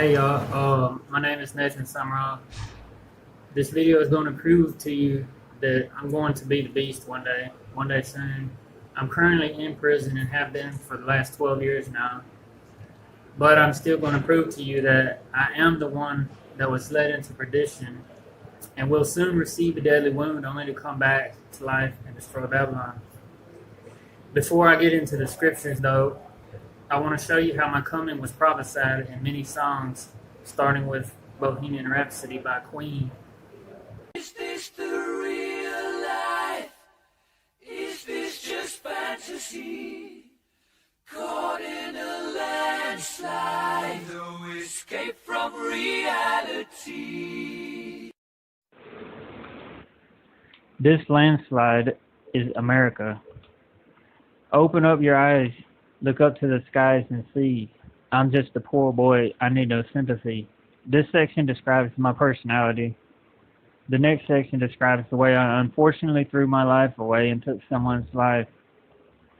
Hey y'all, my name is Nathan Sumrall. This video is going to prove to you that I'm going to be the beast one day soon. I'm currently in prison and have been for the last 12 years now. But I'm still going to prove to you that I am the one that was led into perdition and will soon receive a deadly wound only to come back to life and destroy Babylon. Before I get into the scriptures though, I want to show you how my coming was prophesied in many songs, starting with Bohemian Rhapsody by Queen. Is this the real life? Is this just fantasy? Caught in a landslide, no escape from reality. This landslide is America. Open up your eyes, look up to the skies and see. I'm just a poor boy, I need no sympathy. This section describes my personality. The next section describes the way I unfortunately threw my life away and took someone's life,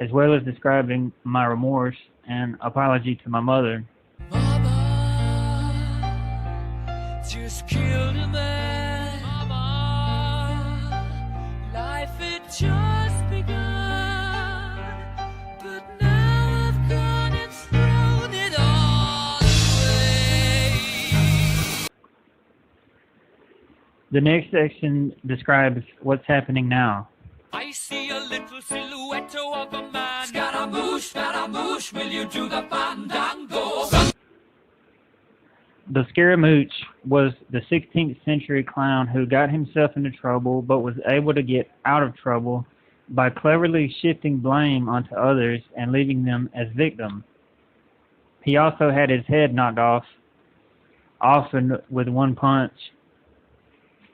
as well as describing my remorse and apology to my mother. Mama just killed a man. Mama, life had just begun, but now I've gone and thrown it all away. The next section describes what's happening now. I see a little silhouette of a man. Scaramouche, will you do the fandango? The Scaramouche was the 16th century clown who got himself into trouble but was able to get out of trouble by cleverly shifting blame onto others and leaving them as victims. He also had his head knocked off, often with one punch.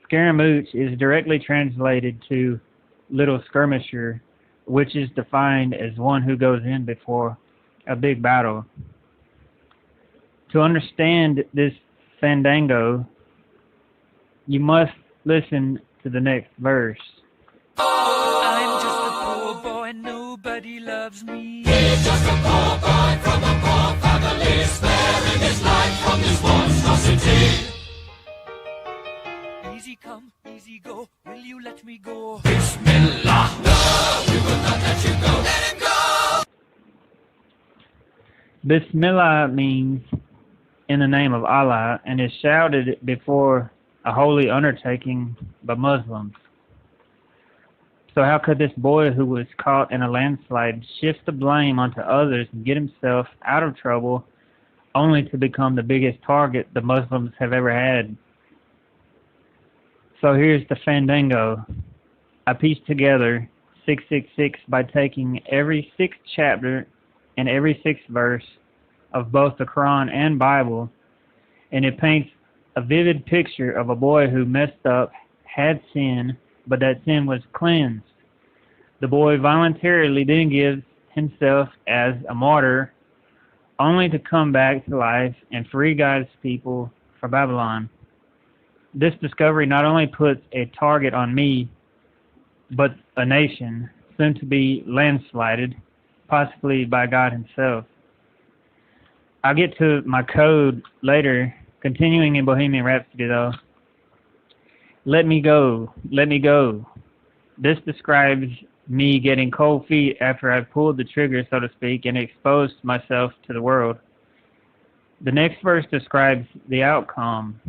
Scaramouche is directly translated to little skirmisher, which is defined as one who goes in before a big battle. To understand this fandango, you must listen to the next verse. I'm just a poor boy, nobody loves me. He's just a poor boy from a poor family, sparing his life from this monstrosity. Easy come, easy go, will you let me go? Bismillah, no, we will not let you go. Let him go! Bismillah means in the name of Allah and is shouted before a holy undertaking by Muslims. So how could this boy who was caught in a landslide shift the blame onto others and get himself out of trouble only to become the biggest target the Muslims have ever had? So here's the fandango. I pieced together 666 by taking every sixth chapter and every sixth verse of both the Quran and Bible, and it paints a vivid picture of a boy who messed up, had sin, but that sin was cleansed. The boy voluntarily then gives himself as a martyr, only to come back to life and free God's people from Babylon. This discovery not only puts a target on me, but a nation, soon to be landslided, possibly by God himself. I'll get to my code later, continuing in Bohemian Rhapsody though. Let me go, let me go. This describes me getting cold feet after I've pulled the trigger, so to speak, and exposed myself to the world. The next verse describes the outcome.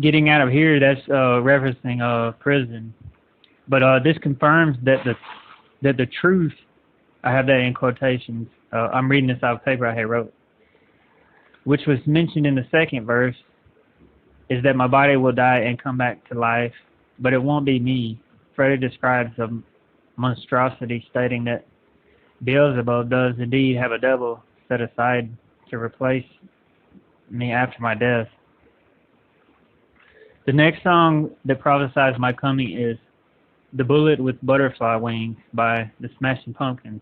Getting out of here, that's referencing prison. But this confirms that the truth, I have that in quotations, I'm reading this out of paper I had wrote, which was mentioned in the second verse, is that my body will die and come back to life, but it won't be me. Freddie describes a monstrosity, stating that Beelzebub does indeed have a devil set aside to replace me after my death. The next song that prophesies my coming is The Bullet with Butterfly Wings by the Smashing Pumpkins.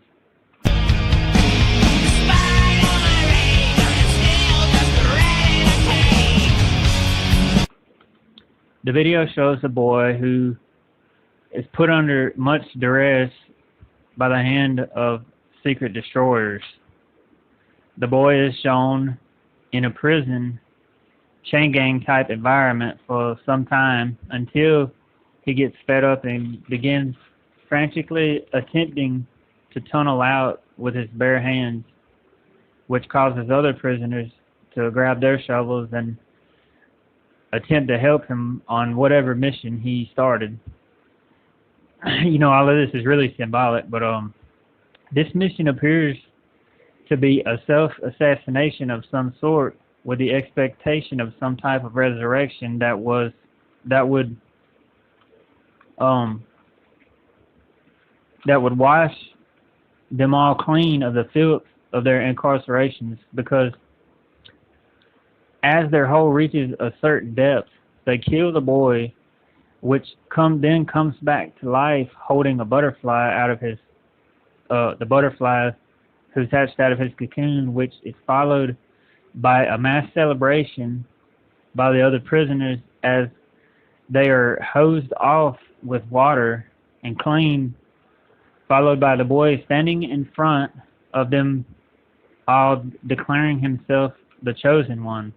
The video shows a boy who is put under much duress by the hand of secret destroyers. The boy is shown in a prison, chain gang type environment for some time until he gets fed up and begins frantically attempting to tunnel out with his bare hands, which causes other prisoners to grab their shovels and attempt to help him on whatever mission he started. You know, all of this is really symbolic, but this mission appears to be a self-assassination of some sort, with the expectation of some type of resurrection that would wash them all clean of the filth of their incarcerations, because as their hole reaches a certain depth, they kill the boy, which then comes back to life holding a butterfly out of his the butterfly who's hatched out of his cocoon, which is followed by a mass celebration by the other prisoners as they are hosed off with water and clean, followed by the boy standing in front of them all, declaring himself the chosen one.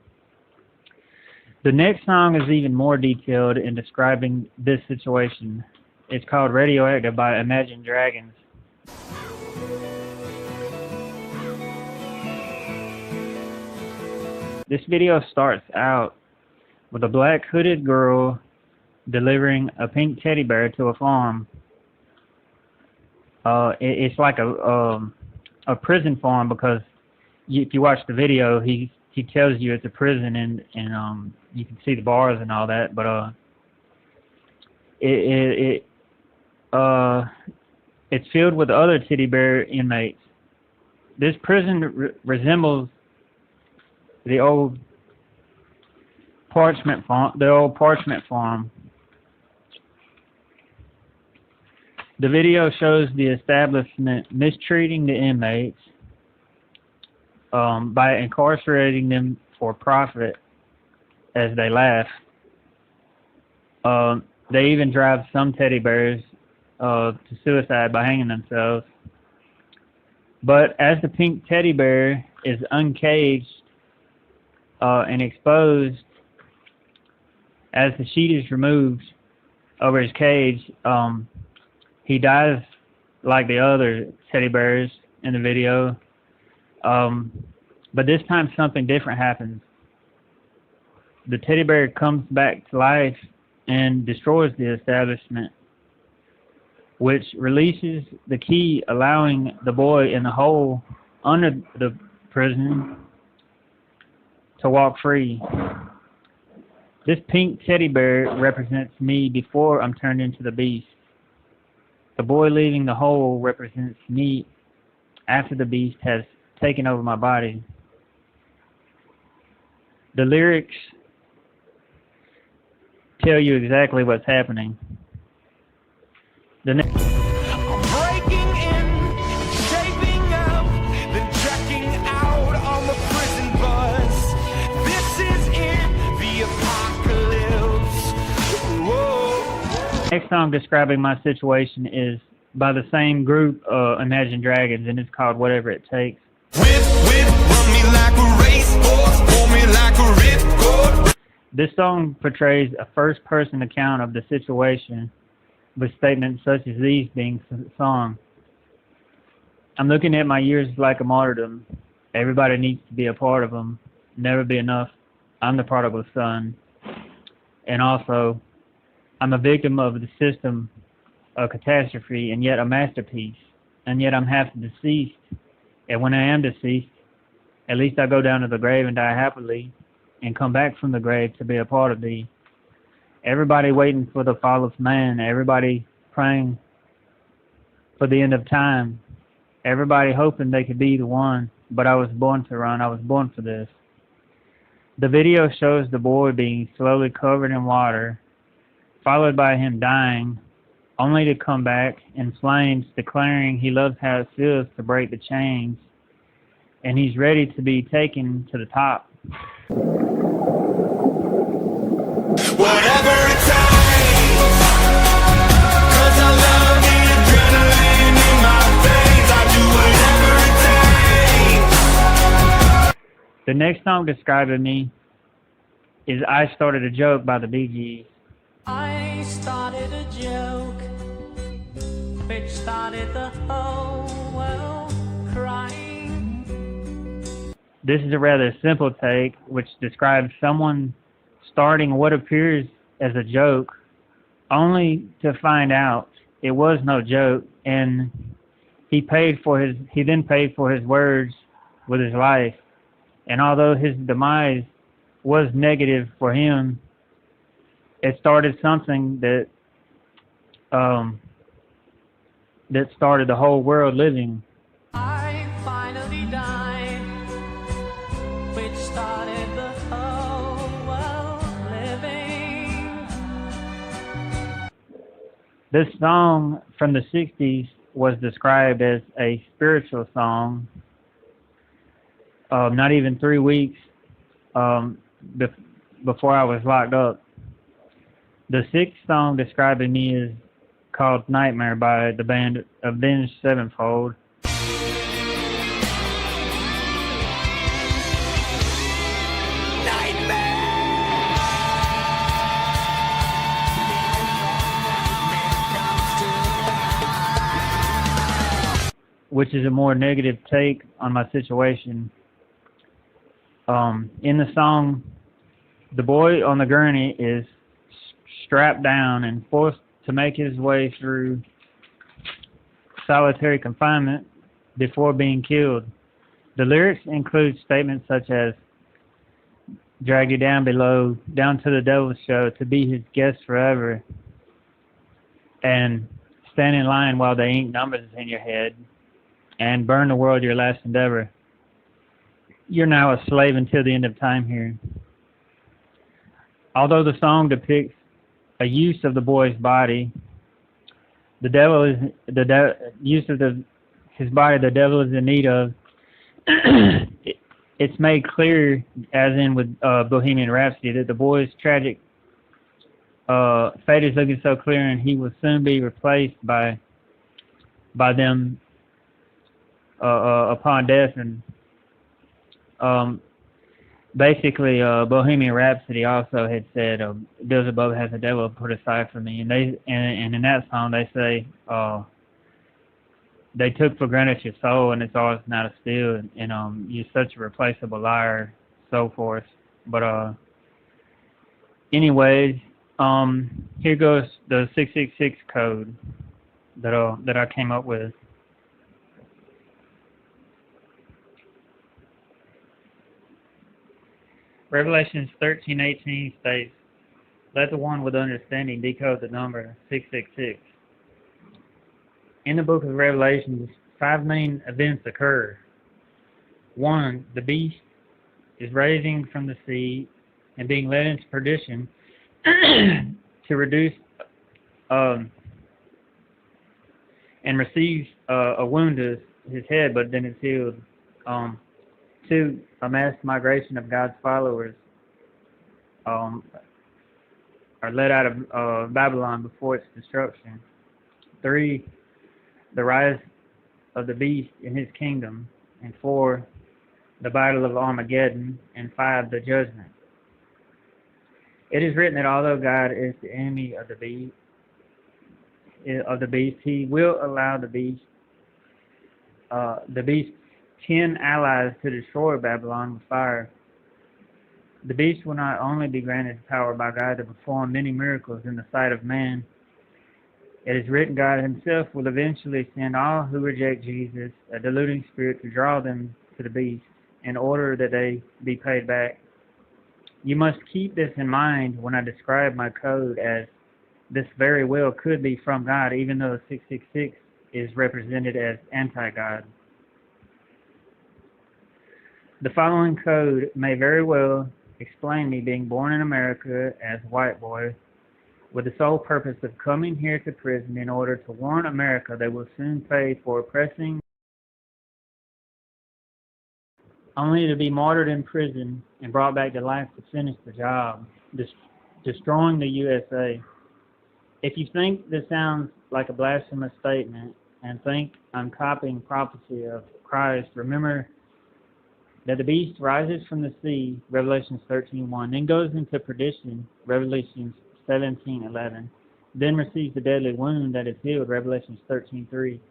The next song is even more detailed in describing this situation. It's called Radioactive by Imagine Dragons. This video starts out with a black hooded girl delivering a pink teddy bear to a farm. It's like a prison farm, because if you watch the video, he tells you it's a prison, and you can see the bars and all that, but it's filled with other teddy bear inmates. This prison resembles the old parchment farm. The video shows the establishment mistreating the inmates by incarcerating them for profit as they laugh. They even drive some teddy bears to suicide by hanging themselves. But as the pink teddy bear is uncaged and exposed, as the sheet is removed over his cage, he dies like the other teddy bears in the video. But this time something different happens. The teddy bear comes back to life and destroys the establishment, which releases the key, allowing the boy in the hole under the prison to walk free. This pink teddy bear represents me before I'm turned into the beast. The boy leaving the hole represents me after the beast has taken over my body. The lyrics tell you exactly what's happening. The next Breaking in, shaping up, then checking out on the prison bus. This is it, the apocalypse. Whoa. next song describing my situation is by the same group, Imagine Dragons, and it's called Whatever It Takes. Whip, run me like a racehorse, pull me like a ripcord. This song portrays a first-person account of the situation, with statements such as these being sung. I'm looking at my years like a martyrdom. Everybody needs to be a part of them. Never be enough. I'm the prodigal son. And also, I'm a victim of the system, a catastrophe, and yet a masterpiece. And yet I'm half deceased. And when I am deceased, at least I go down to the grave and die happily, and come back from the grave to be a part of thee. Everybody waiting for the fall of man. Everybody praying for the end of time. everybody hoping they could be the one, but I was born to run. I was born for this. The video shows the boy being slowly covered in water, followed by him dying, only to come back in flames, declaring he loves how it feels to break the chains, and he's ready to be taken to the top. Whatever it takes, 'cause I love the adrenaline in my veins. I do whatever it takes. The next song describing me is I Started a Joke by the Bee Gees. I started a joke, which started the whole world crying. This is a rather simple take, which describes someone starting what appears as a joke, only to find out it was no joke, and he then paid for his words with his life. And although his demise was negative for him, it started something that started the whole world living. I finally died, which started the whole world living. This song from the 60s was described as a spiritual song. Not even 3 weeks before I was locked up. The sixth song describing me is called Nightmare by the band Avenged Sevenfold. Which is a more negative take on my situation. In the song, the boy on the gurney is strapped down and forced to make his way through solitary confinement before being killed. The lyrics include statements such as, drag you down below, down to the devil's show, to be his guest forever, and stand in line while they ink numbers in your head, and burn the world your last endeavor. You're now a slave until the end of time here. Although the song depicts a use of the boy's body, his body the devil is in need of. It's made clear, as in with Bohemian Rhapsody, that the boy's tragic fate is looking so clear, and he will soon be replaced by them upon death. And basically, Bohemian Rhapsody also had said, "Beelzebub has the devil put aside for me," and in that song they say, "They took for granted your soul, and it's ours now to steal, and you're such a replaceable liar," so forth. But anyways, here goes the 666 code that I came up with. Revelations 13:18 states, "Let the one with understanding decode the number 666. In the book of Revelations, 5 main events occur. 1. The beast is raising from the sea and being led into perdition to reduce and receives a wound to his head, but then it's healed. 2. A mass migration of God's followers are led out of Babylon before its destruction. 3. The rise of the beast in his kingdom. And 4. The battle of Armageddon. And 5. The judgment. It is written that although God is the enemy of the beast, he will allow the beast's 10 allies to destroy Babylon with fire. The beast will not only be granted power by God to perform many miracles in the sight of man. It is written God himself will eventually send all who reject Jesus a deluding spirit to draw them to the beast in order that they be paid back. You must keep this in mind when I describe my code, as this very well could be from God, even though 666 is represented as anti-God. The following code may very well explain me being born in America as a white boy with the sole purpose of coming here to prison in order to warn America they will soon pay for oppressing, only to be martyred in prison and brought back to life to finish the job, destroying the USA. If you think this sounds like a blasphemous statement and think I'm copying prophecy of Christ, remember that the beast rises from the sea, Revelation 13:1, then goes into perdition, Revelation 17:11, then receives the deadly wound that is healed, Revelation 13:3,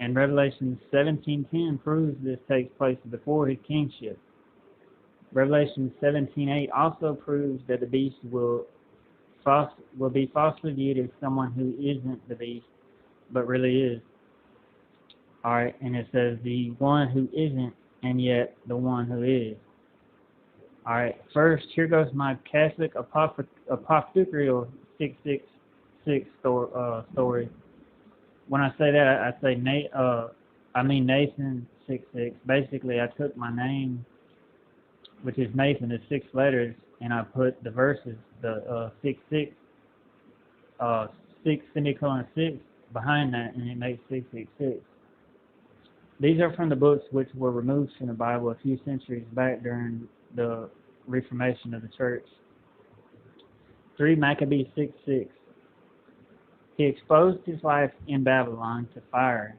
and Revelation 17:10 proves this takes place before his kingship. Revelation 17:8 also proves that the beast will be falsely viewed as someone who isn't the beast, but really is. Alright, and it says the one who isn't, and yet the one who is. Alright, first, here goes my Catholic apocryphal 666 story. When I say that, I say Nathan 66. Basically, I took my name, which is Nathan, the 6 letters, and I put the verses, the 6 semicolon 6 behind that, and it makes 666. These are from the books which were removed from the Bible a few centuries back during the Reformation of the Church. 3 Maccabees 6:6. He exposed his life in Babylon to fire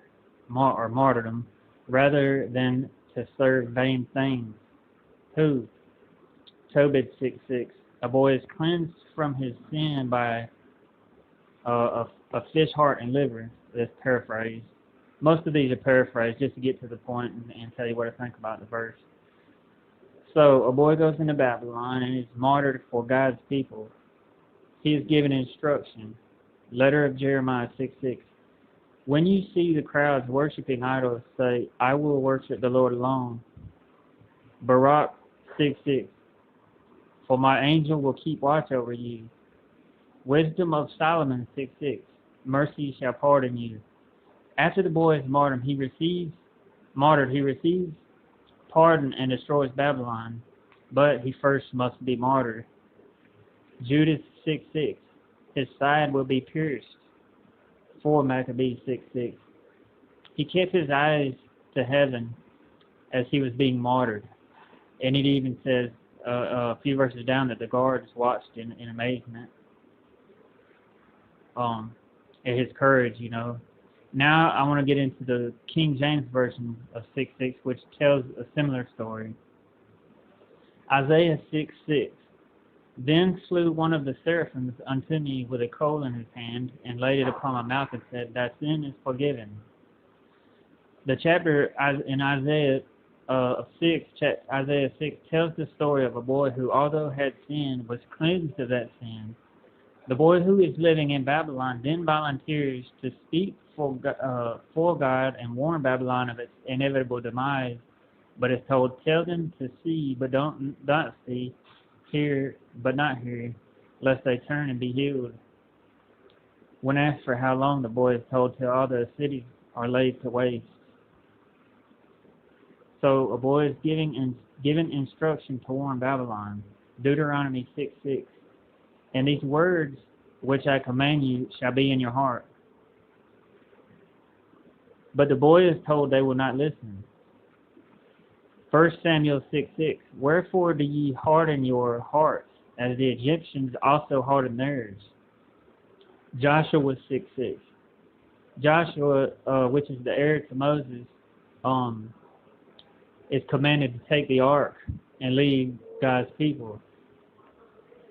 or martyrdom rather than to serve vain things. Who? Tobit 6:6. A boy is cleansed from his sin by a fish heart and liver. That's paraphrased. Most of these are paraphrased just to get to the point and tell you what I think about the verse. So, a boy goes into Babylon and is martyred for God's people. He is given instruction. Letter of Jeremiah 6:6. When you see the crowds worshiping idols, say, I will worship the Lord alone. Baruch 6:6. For my angel will keep watch over you. Wisdom of Solomon 6:6. Mercy shall pardon you. After the boy is martyred, he receives pardon and destroys Babylon, but he first must be martyred. Judas 6:6. His side will be pierced. 4 Maccabees 6:6. He kept his eyes to heaven as he was being martyred. And it even says a few verses down that the guards watched in amazement at his courage, you know. Now I want to get into the King James Version of 6:6, which tells a similar story. Isaiah 6:6. Then flew one of the seraphims unto me with a coal in his hand, and laid it upon my mouth, and said, Thy sin is forgiven. The chapter in Isaiah 6 tells the story of a boy who, although had sinned, was cleansed of that sin. The boy who is living in Babylon then volunteers to speak for God and warn Babylon of its inevitable demise, but is told, tell them to see, but don't see, hear, but not hear, lest they turn and be healed. When asked for how long, the boy is told till all the cities are laid to waste. So a boy is given instruction to warn Babylon. Deuteronomy 6:6. And these words which I command you shall be in your heart. But the boy is told they will not listen. 1 Samuel 6:6. Wherefore do ye harden your hearts, as the Egyptians also hardened theirs? Joshua 6:6. Joshua, which is the heir to Moses, is commanded to take the ark and lead God's people.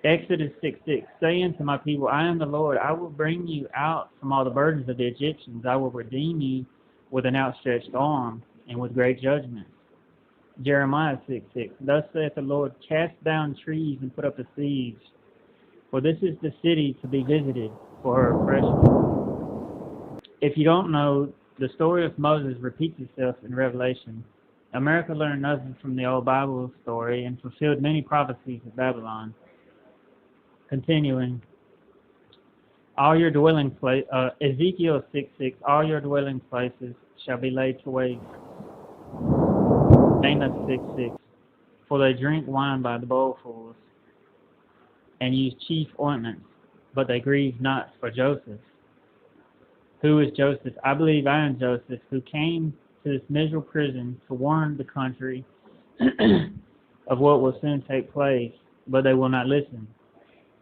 Exodus 6:6. Say unto my people, I am the Lord. I will bring you out from all the burdens of the Egyptians. I will redeem you with an outstretched arm and with great judgment. Jeremiah 6:6. Thus saith the Lord, cast down trees and put up a siege, for this is the city to be visited for her oppression. If you don't know, the story of Moses repeats itself in Revelation. America learned nothing from the old Bible story and fulfilled many prophecies of Babylon. Continuing, All your dwelling place, Ezekiel 6:6, all your dwelling places shall be laid to waste. Amos 6:6, for they drink wine by the bowlfuls, and use chief ointments, but they grieve not for Joseph. Who is Joseph? I believe I am Joseph, who came to this miserable prison to warn the country of what will soon take place, but they will not listen.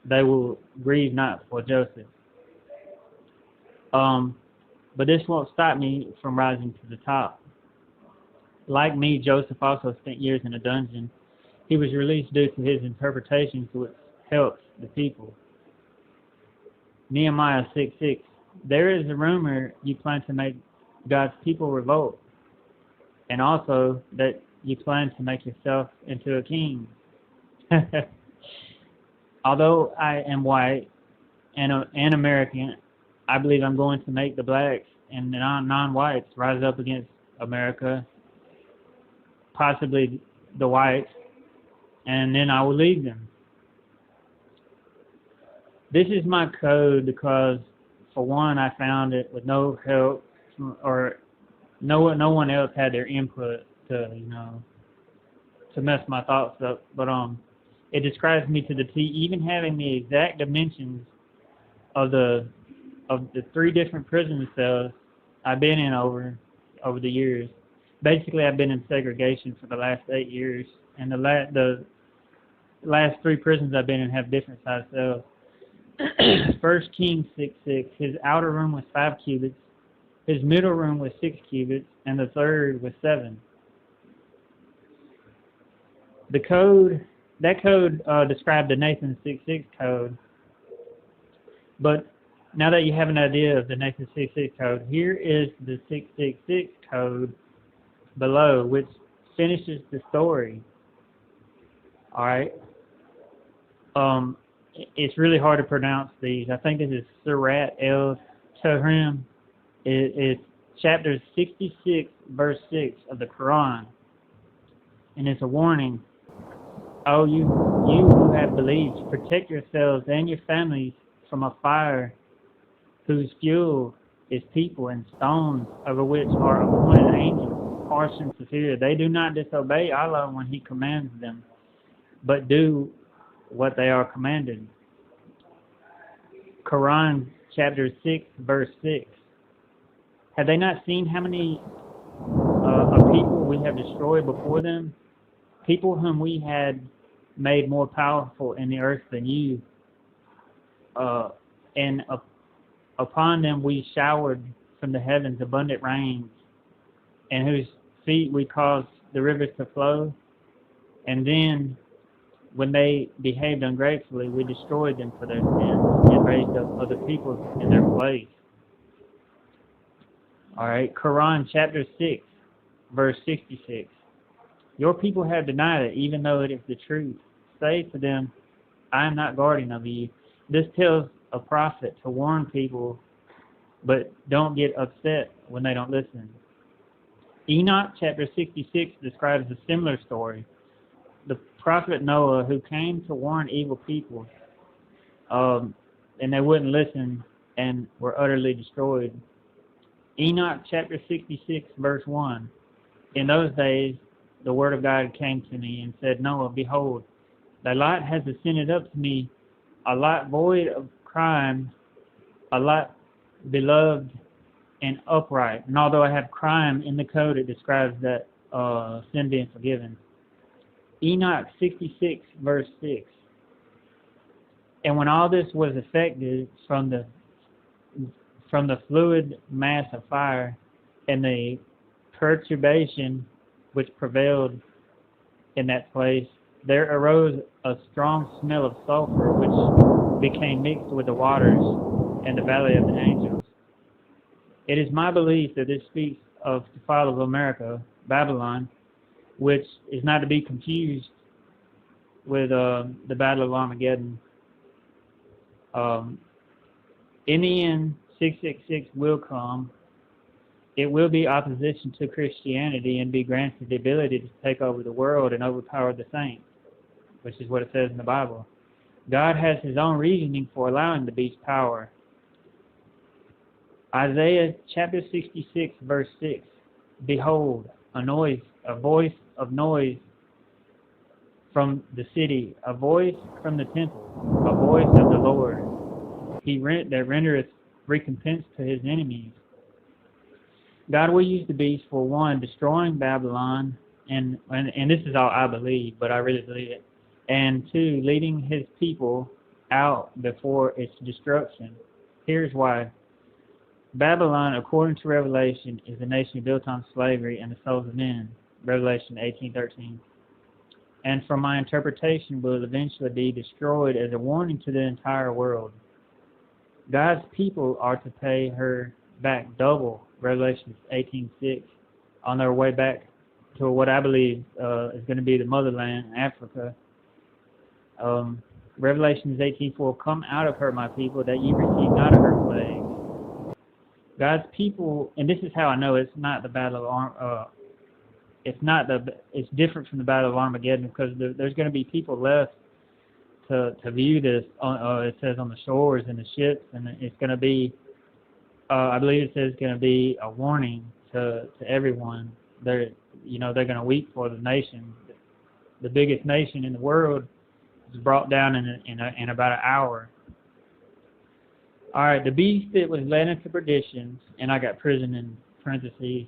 They will grieve not for Joseph. But this won't stop me from rising to the top. Like me, Joseph also spent years in a dungeon. He was released due to his interpretations, which helps the people. Nehemiah 6:6. There is a rumor you plan to make God's people revolt, and also that you plan to make yourself into a king. Although I am white and American, I believe I'm going to make the blacks and the non-whites rise up against America, possibly the whites, and then I will lead them. This is my code because, for one, I found it with no help, or no one else had their input to mess my thoughts up. But it describes me to the T, even having the exact dimensions of the 3 different prison cells I've been in over the years. Basically, I've been in segregation for the last 8 years, and the last 3 prisons I've been in have different size cells. 1 Kings 6:6. His outer room was 5 cubits, his middle room was 6 cubits, and the third was 7. That code described the Nathan 6:6 code. But now that you have an idea of the Nathan 6:6 code, here is the 666 code below, which finishes the story. All right. It's really hard to pronounce these. I think this is Surat el-Tahrim. It's chapter 66, verse 6 of the Quran. And it's a warning. Oh, you who have believed, protect yourselves and your families from a fire whose fuel is people and stones, over which are appointed angels, harsh and severe. They do not disobey Allah when He commands them, but do what they are commanded. Quran chapter 6, verse 6. Have they not seen how many of people we have destroyed before them? People whom we had made more powerful in the earth than you. And upon them we showered from the heavens abundant rains, and whose feet we caused the rivers to flow. And then, when they behaved ungratefully, we destroyed them for their sins and raised up other peoples in their place. All right, Quran chapter 6, verse 66. Your people have denied it, even though it is the truth. Say to them, I am not guardian of you. This tells a prophet to warn people, but don't get upset when they don't listen. Enoch chapter 66 describes a similar story. The prophet Noah, who came to warn evil people, and they wouldn't listen and were utterly destroyed. Enoch chapter 66, verse 1. In those days, the word of God came to me and said, Noah, behold, thy lot has ascended up to me, a lot void of crime, a lot beloved and upright. And although I have crime in the code, it describes that sin being forgiven. Enoch 66, verse 6. And when all this was effected from the fluid mass of fire and the perturbation which prevailed in that place, there arose a strong smell of sulfur which became mixed with the waters in the valley of the angels. It is my belief that this speaks of the fall of America, Babylon, which is not to be confused with the Battle of Armageddon. In the end, 666 will come. It will be opposition to Christianity and be granted the ability to take over the world and overpower the saints, which is what it says in the Bible. God has His own reasoning for allowing the beast's power. Isaiah chapter 66, verse 6. Behold, a voice of noise from the city, a voice from the temple, a voice of the Lord. That rendereth recompense to his enemies. God will use the beast for one, destroying Babylon, and this is all I believe, but I really believe it. And two, leading his people out before its destruction. Here's why. Babylon, according to Revelation, is a nation built on slavery and the souls of men. Revelation 18:13. And from my interpretation will eventually be destroyed as a warning to the entire world. God's people are to pay her back double. Revelation 18:6. On their way back to what I believe is going to be the motherland, Africa. Revelation 18:4. Come out of her, my people, that ye receive not of her plagues. God's people, and this is how I know it's not the battle of it's different from the battle of Armageddon, because there's going to be people left to view this. It says on the shores and the ships, and it's going to be, I believe it says it's going to be a warning to everyone. They're going to weep for the nation. The biggest nation in the world is brought down in about an hour. All right, the beast that was led into perdition, and I got prison in parentheses,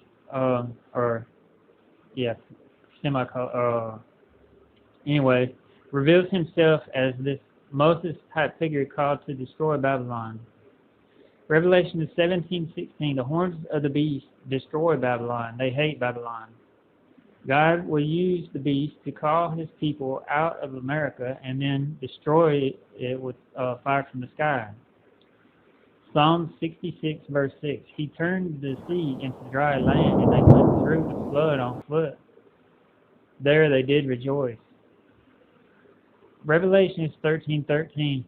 anyway, reveals himself as this Moses-type figure called to destroy Babylon. Revelation 17:16, the horns of the beast destroy Babylon. They hate Babylon. God will use the beast to call his people out of America and then destroy it with fire from the sky. Psalm 66, verse 6, he turned the sea into dry land, and they went through the flood on foot. There they did rejoice. Revelation 13:13,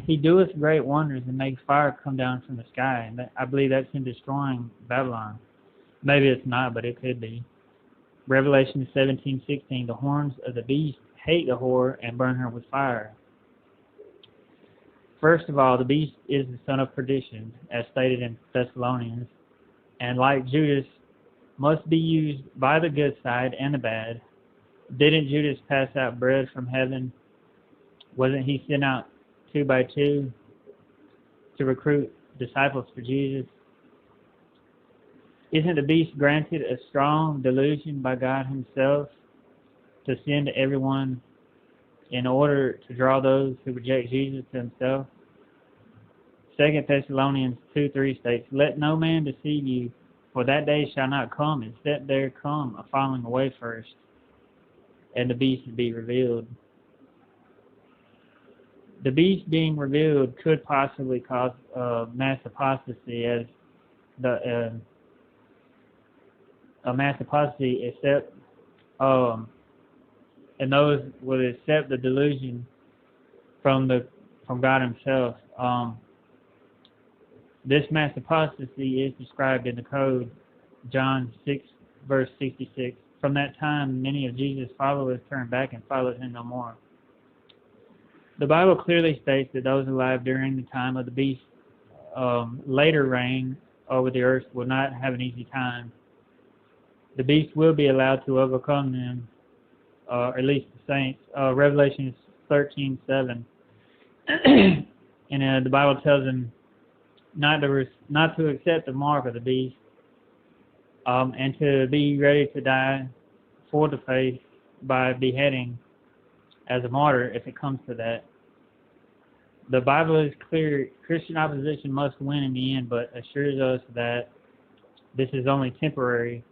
he doeth great wonders and makes fire come down from the sky. And I believe that's in destroying Babylon. Maybe it's not, but it could be. Revelation 17:16, the horns of the beast hate the whore and burn her with fire. First of all, the beast is the son of perdition, as stated in Thessalonians, and like Judas, must be used by the good side and the bad. Didn't Judas pass out bread from heaven? Wasn't he sent out 2 by 2 to recruit disciples for Jesus? Isn't the beast granted a strong delusion by God himself to send to everyone in order to draw those who reject Jesus to himself? 2 Thessalonians 2:3 states, let no man deceive you, for that day shall not come, except there come a falling away first, and the beast be revealed. The beast being revealed could possibly cause mass apostasy, as a mass apostasy, except and those would accept the delusion from God himself. This mass apostasy is described in the code, John 6, verse 66. From that time, many of Jesus' followers turned back and followed him no more. The Bible clearly states that those alive during the time of the beast's later reign over the earth will not have an easy time. The beast will be allowed to overcome them, at least the saints. Revelation 13:7, and the Bible tells them not to accept the mark of the beast, and to be ready to die for the faith by beheading as a martyr if it comes to that. The Bible is clear: Christian opposition must win in the end, but assures us that this is only temporary.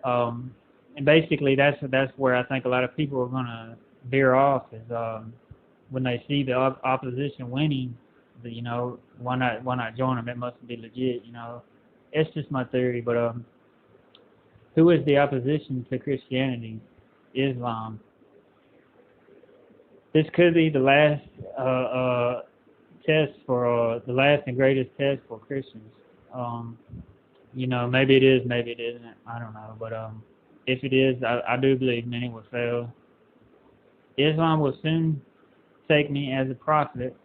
And basically, that's where I think a lot of people are going to veer off, is when they see the opposition winning. Why not join them? It must be legit. It's just my theory. But who is the opposition to Christianity? Islam. This could be the last test for the last and greatest test for Christians. Maybe it is, maybe it isn't. I don't know. But if it is, I do believe many will fail. Islam will soon take me as a prophet,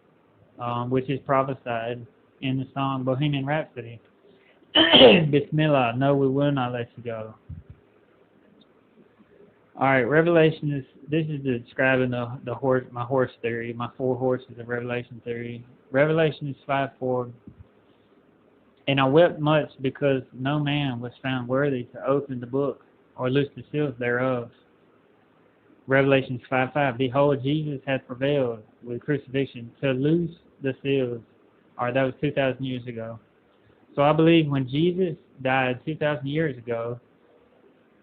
which is prophesied in the song Bohemian Rhapsody. Bismillah, no, we will not let you go. All right, Revelation is, this is describing the horse, my horse theory, my 4 horses of Revelation theory. Revelation is 5:4. And I wept much because no man was found worthy to open the book or loose the seals thereof. Revelation 5:5. Behold, Jesus hath prevailed with crucifixion to loose the seals. All right, that was 2,000 years ago. So I believe when Jesus died 2,000 years ago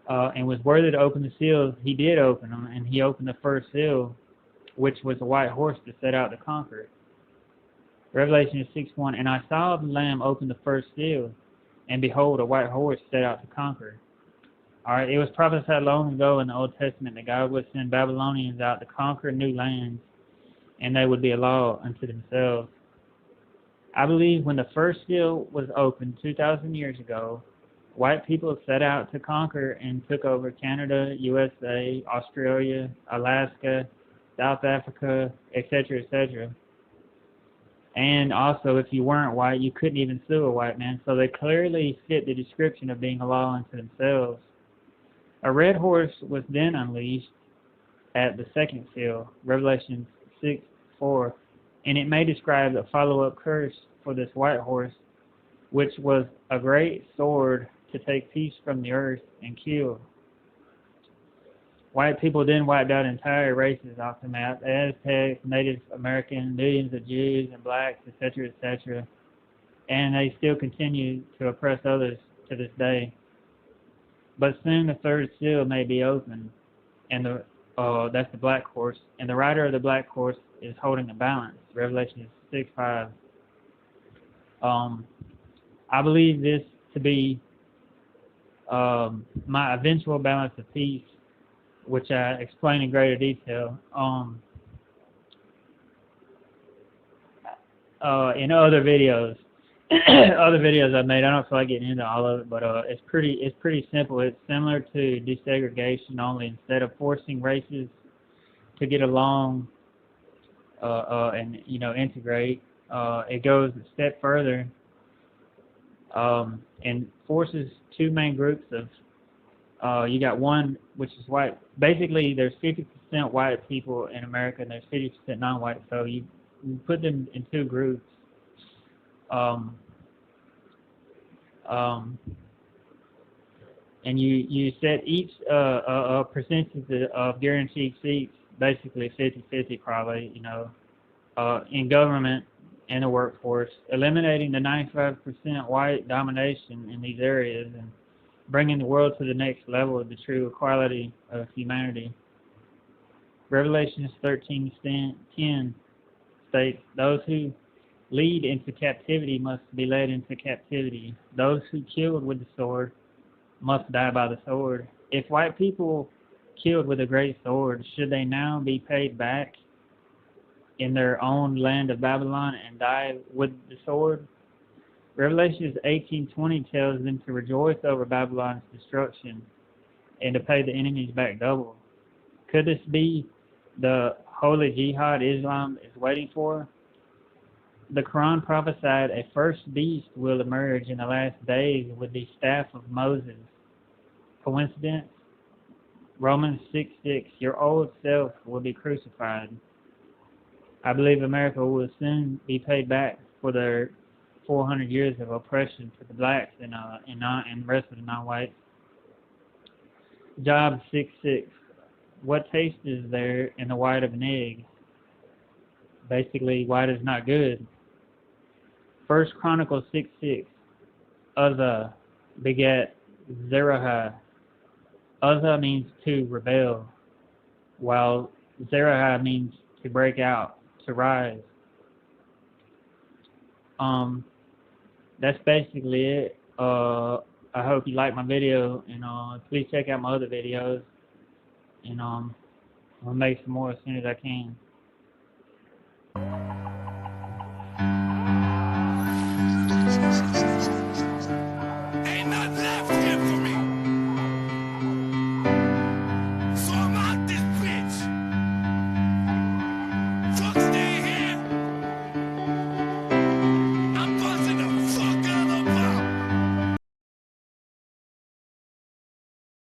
and was worthy to open the seals, he did open them, and he opened the first seal, which was a white horse to set out to conquer. Revelation 6:1. And I saw the Lamb open the first seal, and behold, a white horse set out to conquer. All right, it was prophesied long ago in the Old Testament that God would send Babylonians out to conquer new lands, and they would be a law unto themselves. I believe when the first seal was opened 2,000 years ago, white people set out to conquer and took over Canada, USA, Australia, Alaska, South Africa, etc., etc. And also, if you weren't white, you couldn't even sue a white man. So they clearly fit the description of being a law unto themselves. A red horse was then unleashed at the second seal, Revelation 6:4, and it may describe a follow-up curse for this white horse, which was a great sword to take peace from the earth and kill. White people then wiped out entire races off the map: Aztecs, Native Americans, millions of Jews and blacks, etc., etc. And they still continue to oppress others to this day. But soon the third seal may be opened, and that's the black horse, and the rider of the black horse is holding a balance. Revelation 6:5. I believe this to be my eventual balance of peace, which I explain in greater detail in other videos. Other videos I've made. I don't feel like getting into all of it, but it's pretty simple. It's similar to desegregation, only instead of forcing races to get along and integrate, it goes a step further and forces 2 main groups of you got one which is white. Basically, there's 50% white people in America, and there's 50% non-white. So you put them in 2 groups. And you set each percentage of guaranteed seats, basically 50-50 probably, in government and the workforce, eliminating the 95% white domination in these areas and bringing the world to the next level of the true equality of humanity. Revelation 13:10 states, those who lead into captivity must be led into captivity. Those who killed with the sword must die by the sword. If white people killed with a great sword, should they now be paid back in their own land of Babylon and die with the sword? Revelation 18:20 tells them to rejoice over Babylon's destruction and to pay the enemies back double. Could this be the holy jihad Islam is waiting for? The Quran prophesied a first beast will emerge in the last days with the staff of Moses. Coincidence? Romans 6:6, your old self will be crucified. I believe America will soon be paid back for their 400 years of oppression to the blacks and the rest of the non-whites. Job 6:6, what taste is there in the white of an egg? Basically, white is not good. 1 Chronicles 6:6, Uzzah begat Zerahah. Uzzah means to rebel, while Zerahah means to break out, to rise. That's basically it. I hope you like my video, and please check out my other videos, and I'll make some more as soon as I can.